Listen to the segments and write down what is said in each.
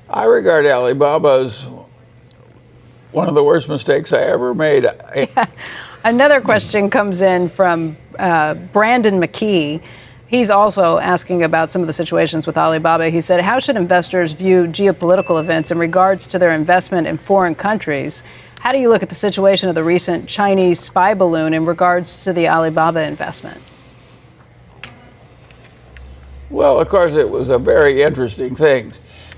I regard Alibaba as one of the worst mistakes I ever made. Another question comes in from Brandon McKee. He's also asking about some of the situations with Alibaba. He said, how should investors view geopolitical events in regards to their investment in foreign countries? How do you look at the situation of the recent Chinese spy balloon in regards to the Alibaba investment? Well, of course, it was a very interesting thing.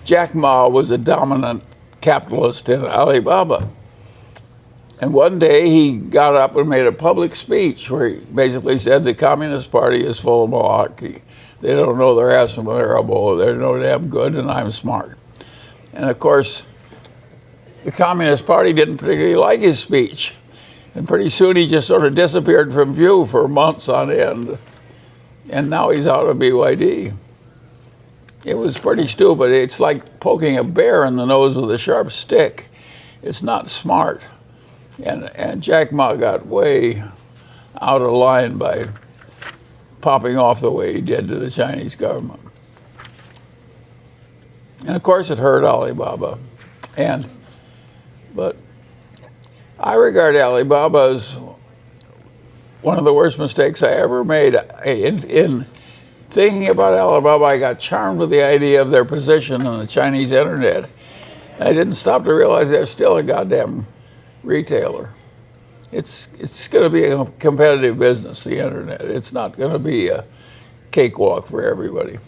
Jack Ma was a dominant capitalist in Alibaba. And one day he got up and made a public speech where he basically said the Communist Party is full of malarkey. They don't know their ass from their elbow. They're no damn good, and I'm smart. And of course, the Communist Party didn't particularly like his speech. And pretty soon he just sort of disappeared from view for months on end. And now he's out of BYD. It was pretty stupid. It's like poking a bear in the nose with a sharp stick. It's not smart. And Jack Ma got way out of line by popping off the way he did to the Chinese government. And of course it hurt Alibaba. But I regard Alibaba as one of the worst mistakes I ever made. In thinking about Alibaba, I got charmed with the idea of their position on the Chinese internet. I didn't stop to realize they're still a goddamn retailer. It's going to be a competitive business, the internet. It's not going to be a cakewalk for everybody.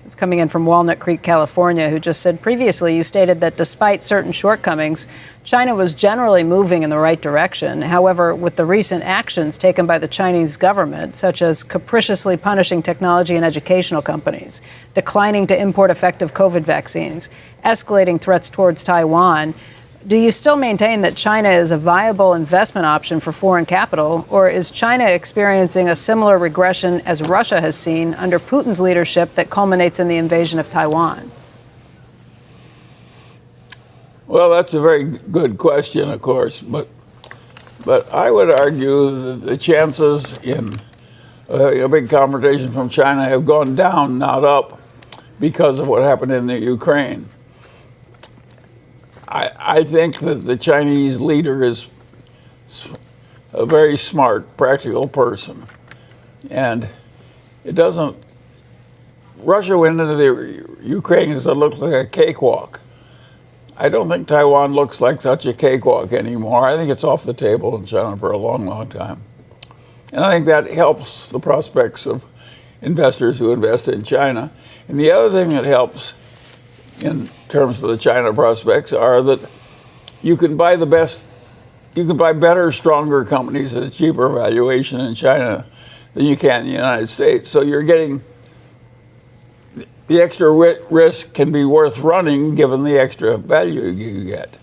It's coming in from Walnut Creek, California, who just said previously you stated that despite certain shortcomings, China was generally moving in the right direction. However, with the recent actions taken by the Chinese government, such as capriciously punishing technology and educational companies, declining to import effective COVID vaccines, escalating threats towards Taiwan, do you still maintain that China is a viable investment option for foreign capital, or is China experiencing a similar regression as Russia has seen under Putin's leadership that culminates in the invasion of Taiwan? Well, that's a very good question, of course, but I would argue that the chances in a big confrontation from China have gone down, not up, because of what happened in the Ukraine. I think that the Chinese leader is a very smart, practical person. And it doesn't, Russia went into the Ukraine because it looked like a cakewalk. I don't think Taiwan looks like such a cakewalk anymore. I think it's off the table in China for a long, long time. And I think that helps the prospects of investors who invest in China. And the other thing that helps in terms of the China prospects are that you can buy better, stronger companies at a cheaper valuation in China than you can in the United States. So you're getting, the extra risk can be worth running given the extra value you get.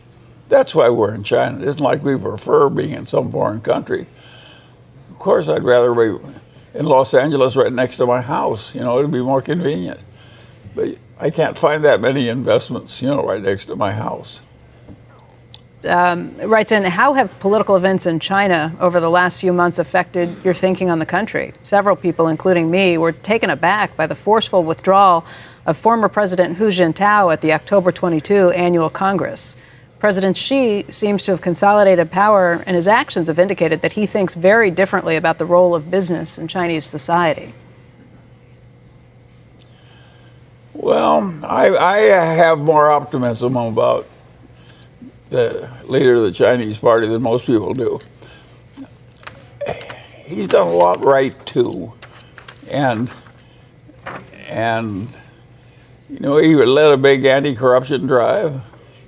That's why we're in China. It isn't like we prefer being in some foreign country. Of course, I'd rather be in Los Angeles right next to my house. You know, it'd be more convenient. But I can't find that many investments, you know, right next to my house. Writes in, how have political events in China over the last few months affected your thinking on the country? Several people, including me, were taken aback by the forceful withdrawal of former President Hu Jintao at the October 22 annual Congress. President Xi seems to have consolidated power, and his actions have indicated that he thinks very differently about the role of business in Chinese society. Well, I have more optimism about the leader of the Chinese party than most people do. He's done a lot right, too. And you know, he led a big anti-corruption drive.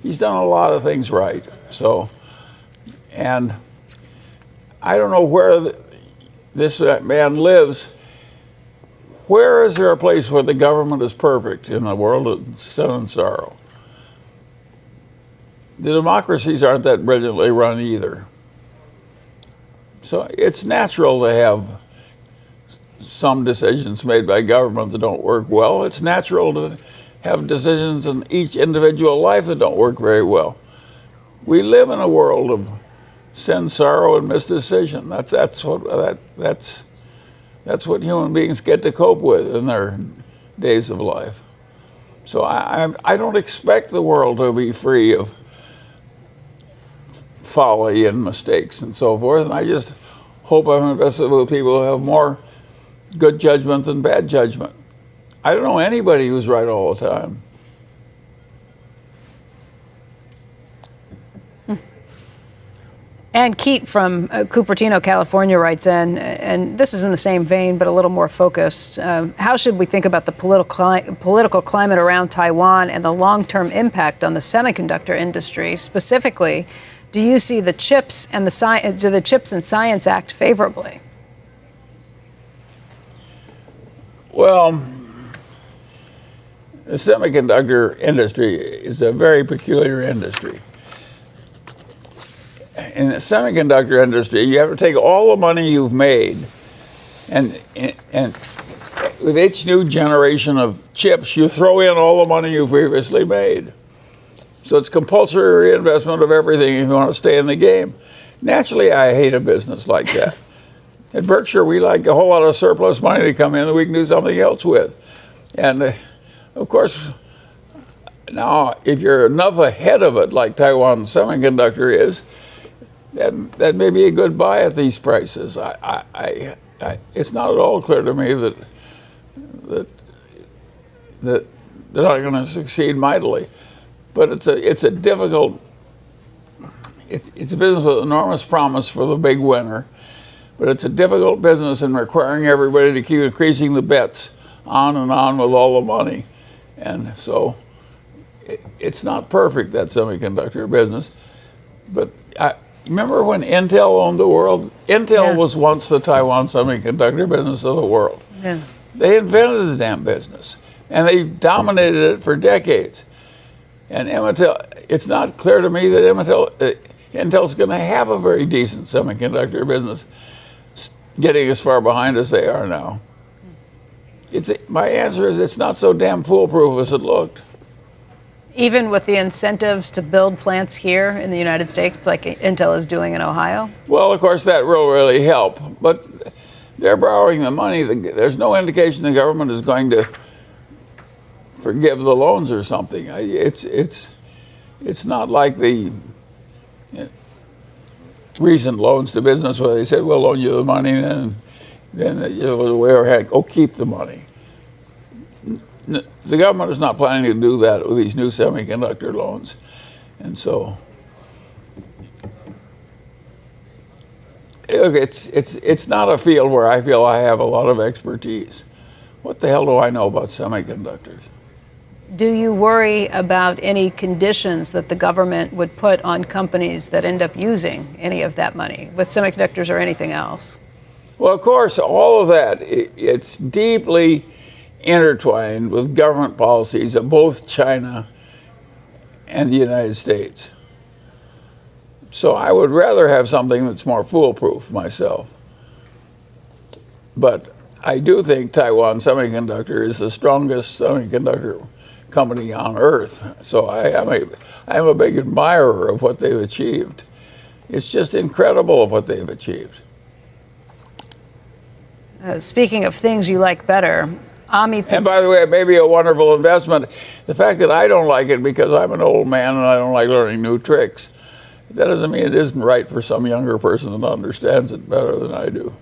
He's done a lot of things right. So, and I don't know where this man lives. Where is there a place where the government is perfect in the world of sin and sorrow? The democracies aren't that brilliantly run either. So it's natural to have some decisions made by government that don't work well. It's natural to have decisions in each individual life that don't work very well. We live in a world of sin, sorrow, and misdecision. That's what human beings get to cope with in their days of life. So I don't expect the world to be free of folly and mistakes and so forth. And I just hope I'm invested with people who have more good judgment than bad judgment. I don't know anybody who's right all the time. And Keat from Cupertino, California writes in, and this is in the same vein, but a little more focused. How should we think about the political climate around Taiwan and the long-term impact on the semiconductor industry? Specifically, do you see the Chips and Science Act favorably? Well, the semiconductor industry is a very peculiar industry. In the semiconductor industry, you have to take all the money you've made, and with each new generation of chips, you throw in all the money you previously made. So it's compulsory reinvestment of everything if you want to stay in the game. Naturally, I hate a business like that. At Berkshire, we like a whole lot of surplus money to come in that we can do something else with. And of course, now if you're enough ahead of it, like Taiwan Semiconductor is, that may be a good buy at these prices. It's not at all clear to me that they're not going to succeed mightily. But it's a difficult. It's a business with enormous promise for the big winner, but it's a difficult business in requiring everybody to keep increasing the bets on and on with all the money, and so it's not perfect, that semiconductor business. But remember when Intel owned the world? Intel was once the Taiwan semiconductor business of the world. Yeah. They invented the damn business, and they dominated it for decades. And Intel, it's not clear to me that Intel's going to have a very decent semiconductor business, getting as far behind as they are now. My answer is it's not so damn foolproof as it looked. Even with the incentives to build plants here in the United States, like Intel is doing in Ohio? Well, of course, that will really help. But they're borrowing the money. There's no indication the government is going to forgive the loans or something. It's not like the recent loans to business where they said, we'll loan you the money, and then it was a way of go keep the money. The government is not planning to do that with these new semiconductor loans. And so, look, it's not a field where I feel I have a lot of expertise. What the hell do I know about semiconductors? Do you worry about any conditions that the government would put on companies that end up using any of that money, with semiconductors or anything else? Well, of course, all of that, it's deeply intertwined with government policies of both China and the United States. So I would rather have something that's more foolproof myself. But I do think Taiwan Semiconductor is the strongest semiconductor company on earth. So I am a big admirer of what they've achieved. It's just incredible of what they've achieved. Speaking of things you like better, And by the way, it may be a wonderful investment. The fact that I don't like it because I'm an old man and I don't like learning new tricks, that doesn't mean it isn't right for some younger person that understands it better than I do.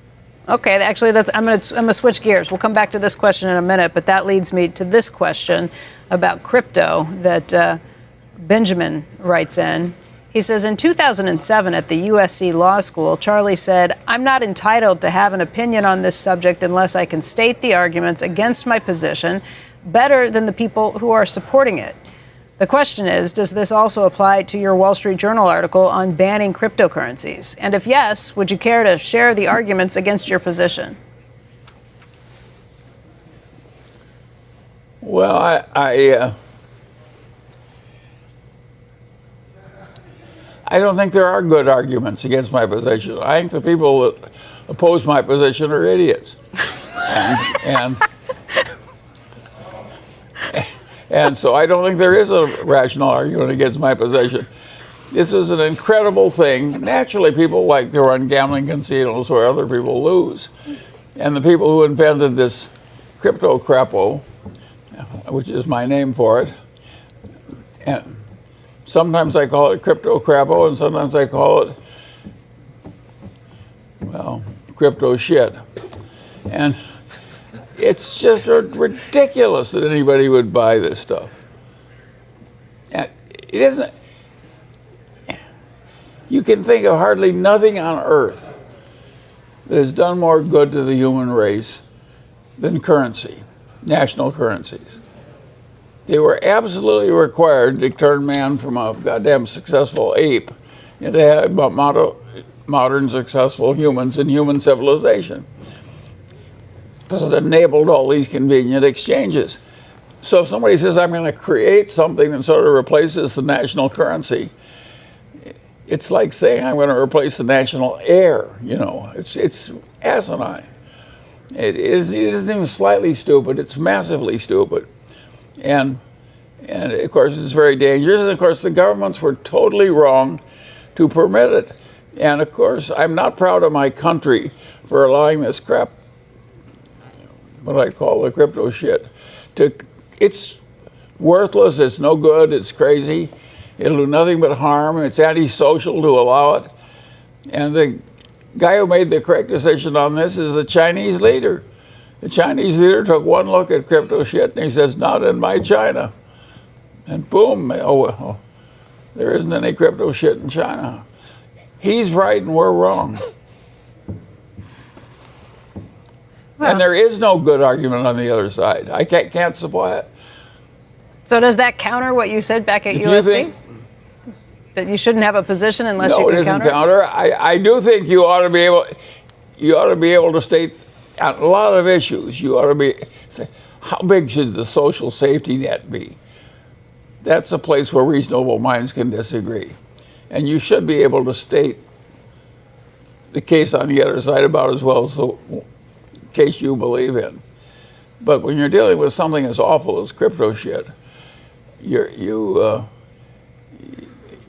Okay, actually, I'm going to switch gears. We'll come back to this question in a minute, but that leads me to this question about crypto that Benjamin writes in. He says, in 2007 at the USC Law School, Charlie said, I'm not entitled to have an opinion on this subject unless I can state the arguments against my position better than the people who are supporting it. The question is, does this also apply to your Wall Street Journal article on banning cryptocurrencies? And if yes, would you care to share the arguments against your position? Well, I don't think there are good arguments against my position. I think the people that oppose my position are idiots. And so I don't think there is a rational argument against my position. This is an incredible thing. Naturally, people like to run gambling casinos where other people lose. And the people who invented this crypto crapo which is my name for it. And sometimes I call it crypto crappo, and sometimes I call it, well, crypto shit. And it's just ridiculous that anybody would buy this stuff. And it isn't. You can think of hardly nothing on earth that has done more good to the human race than currency, national currencies. They were absolutely required to turn man from a goddamn successful ape into modern successful humans in human civilization. Because it enabled all these convenient exchanges. So if somebody says, I'm going to create something that sort of replaces the national currency, it's like saying I'm going to replace the national air, you know. It's asinine. It isn't even slightly stupid, it's massively stupid. And of course it's very dangerous, and of course the governments were totally wrong to permit it. And of course I'm not proud of my country for allowing this crap, what I call the crypto shit, it's worthless, it's no good, it's crazy. It'll do nothing but harm. It's antisocial to allow it. And the guy who made the correct decision on this is the Chinese leader. The Chinese leader took one look at crypto shit and he says, not in my China. And boom, well, there isn't any crypto shit in China. He's right and we're wrong. Well, and there is no good argument on the other side. I can't supply it. So does that counter what you said back at USC? That you shouldn't have a position unless you can counter? No, it isn't counter. I do think you ought to be able to state on a lot of issues. You ought to be, how big should the social safety net be? That's a place where reasonable minds can disagree. And you should be able to state the case on the other side about as well as the case you believe in. But when you're dealing with something as awful as crypto shit,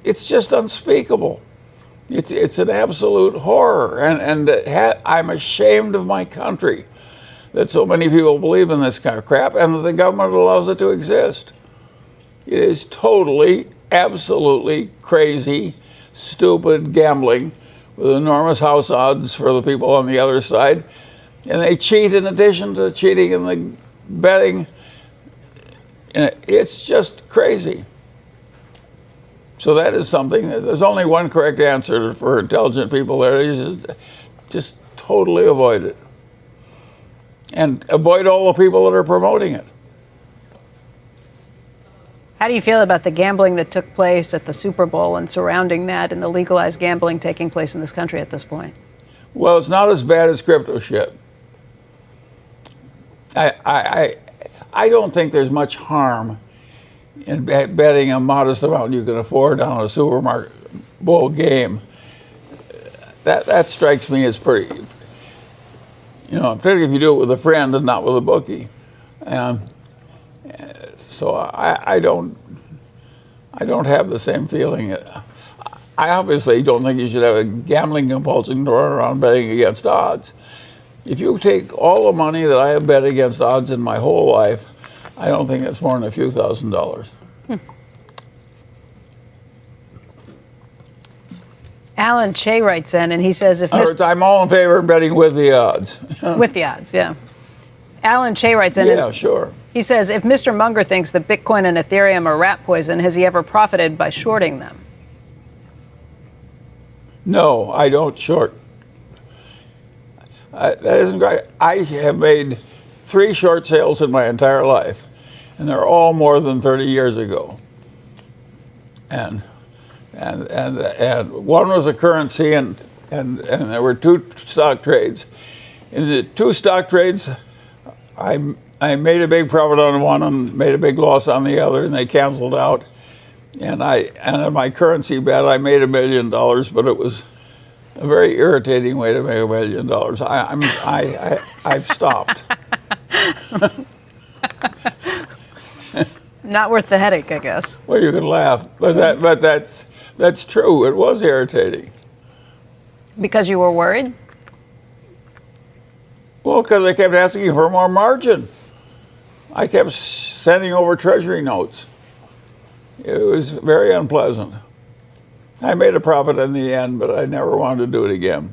it's just unspeakable. It's an absolute horror, and I'm ashamed of my country that so many people believe in this kind of crap, and that the government allows it to exist. It is totally, absolutely crazy, stupid gambling with enormous house odds for the people on the other side, and they cheat in addition to cheating in the betting. And it's just crazy. So that is something, there's only one correct answer for intelligent people there, is just totally avoid it. And avoid all the people that are promoting it. How do you feel about the gambling that took place at the Super Bowl and surrounding that, and the legalized gambling taking place in this country at this point? Well, it's not as bad as crypto shit. I don't think there's much harm in betting a modest amount you can afford on a Super Bowl game. That strikes me as pretty, particularly if you do it with a friend and not with a bookie. So I don't have the same feeling. I obviously don't think you should have a gambling compulsion to run around betting against odds. If you take all the money that I have bet against odds in my whole life, I don't think it's more than a few $1,000s. Alan Che writes in, and he says, I'm all in favor of betting with the odds. With the odds, yeah. Alan Che writes in. Yeah, sure. He says, if Mr. Munger thinks that Bitcoin and Ethereum are rat poison, has he ever profited by shorting them? No, I don't short. That isn't right. I have made 3 short sales in my entire life, and they're all more than 30 years ago. And one was a currency, and there were 2 stock trades. In the 2 stock trades, I made a big profit on one and made a big loss on the other, and they canceled out. And on my currency bet, I made $1 million, but it was a very irritating way to make $1 million. I've stopped. Not worth the headache, I guess. Well, you can laugh, but that's true. It was irritating. Because you were worried? Well, because they kept asking you for more margin. I kept sending over treasury notes. It was very unpleasant. I made a profit in the end, but I never wanted to do it again.